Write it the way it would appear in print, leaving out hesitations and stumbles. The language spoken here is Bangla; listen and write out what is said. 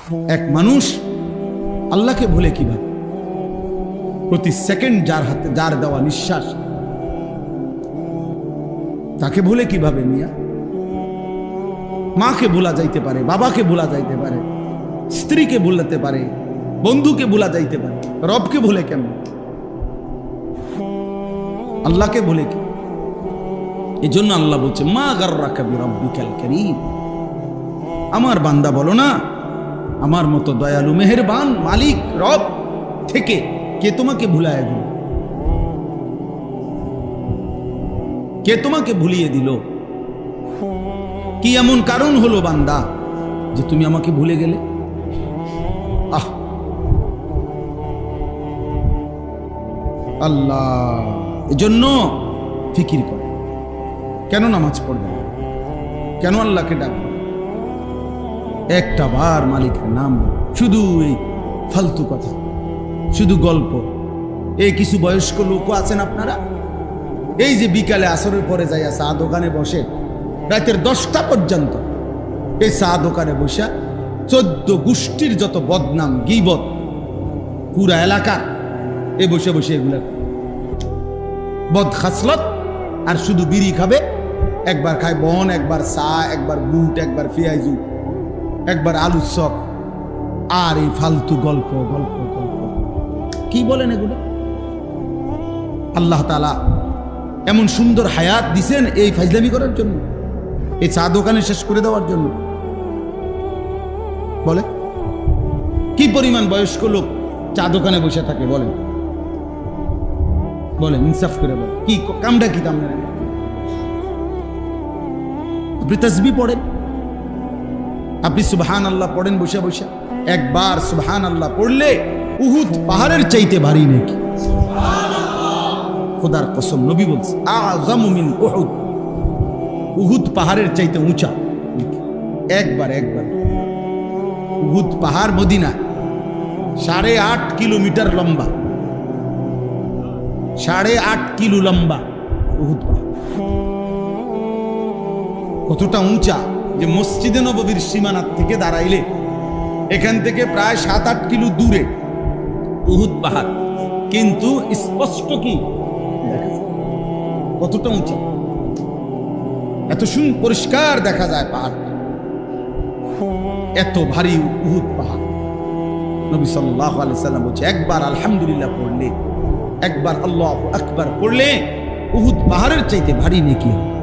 এক মানুষ আল্লাহকে ভুলে কিভাবে? প্রতি সেকেন্ড যার হাতে যার দেওয়া নিঃশ্বাস তাকে ভুলে কিভাবে মিয়া? মাকে ভোলা যাইতে পারে, বাবাকে ভোলা যাইতে পারে, স্ত্রীকে ভুলাতে পারে, বন্ধুকে ভোলা যাইতে পারে, রবকে ভুলে কেমন? আল্লাহকে ভুলে কি? এই জন্য আল্লাহ বলছে মা গাররাকা বিরাব্বিকাল কারীম। আমার বান্দা বলো না আমার মতো দয়ালু মেহেরবান মালিক রব থেকে কে তোমাকে ভুলায় দিল? কে তোমাকে ভুলিয়ে দিল? কি এমন কারণ হলো বান্দা যে তুমি আমাকে ভুলে গেলে? আহ আল্লাহ এজন্য ফিকির করে, কেন নামাজ পড়বে, কেন আল্লাহকে ডাকবে, একটা বার মালিকের নাম শুধু এই ফালতু কথা, শুধু গল্প। এই কিছু বয়স্ক লোকও আছেন আপনারা, এই যে বিকালে আসরের পরে যাইয়া চা দোকানে বসে রাতের 10টা পর্যন্ত এই চা দোকানে বসে 14 গোষ্ঠীর যত বদনাম গীবত পুরা এলাকার এ বসে বসে এগুলা বদ খাসলত, আর শুধু বিড়ি খাবে, একবার খায় বন, একবার চা, একবার বুট, একবার পেঁয়াজু, একবার আলুর চপ, আর এই ফালতু গল্প গল্প গল্প। কি বলেন এগুলো? আল্লাহ তাআলা এমন সুন্দর হায়াত দিছেন এই ফাজলামি করার জন্য, এই চা দোকানে শেষ করে দেওয়ার জন্য? বলে কি পরিমাণ বয়স্ক লোক চা দোকানে বসে থাকে? বলেন বলেন ইনসাফ করে বলেন, কি কামটা কি কাম? আপনি তাসবিহ পড়েন, আপনি সুবহানাল্লাহ পড়েন বসে বসে, একবার সুবহানাল্লাহ পড়লে উহুদ পাহাড়ের চাইতে ভারী নাকি? খোদার কসম নবী বলছে আযমু মিন উহুদ, উহুদ পাহাড়ের চাইতে উঁচা। একবার উহুদ পাহাড় মদিনা 8.5 কিলোমিটার লম্বা, 8.5 কিলো লম্বা উহুদ পাহাড়। কতটা উঁচা যে মসজিদে নববীর সীমানার থেকে দাঁড়াইলে এখান থেকে প্রায় 7-8 কিলো দূরে উহুদ পাহাড়, কিন্তু স্পষ্ট কি দেখা যায় কতটা উঁচা, এত পরিষ্কার দেখা যায় পাহাড়টা, এত ভারী উহুদ পাহাড়। নবী সাল্লাল্লাহু আলাইহি সাল্লাম বলছে একবার আলহামদুলিল্লাহ পড়লে, একবার আল্লাহু আকবার পড়লে উহুদ পাহাড়ের চাইতে ভারী নেকি হয়।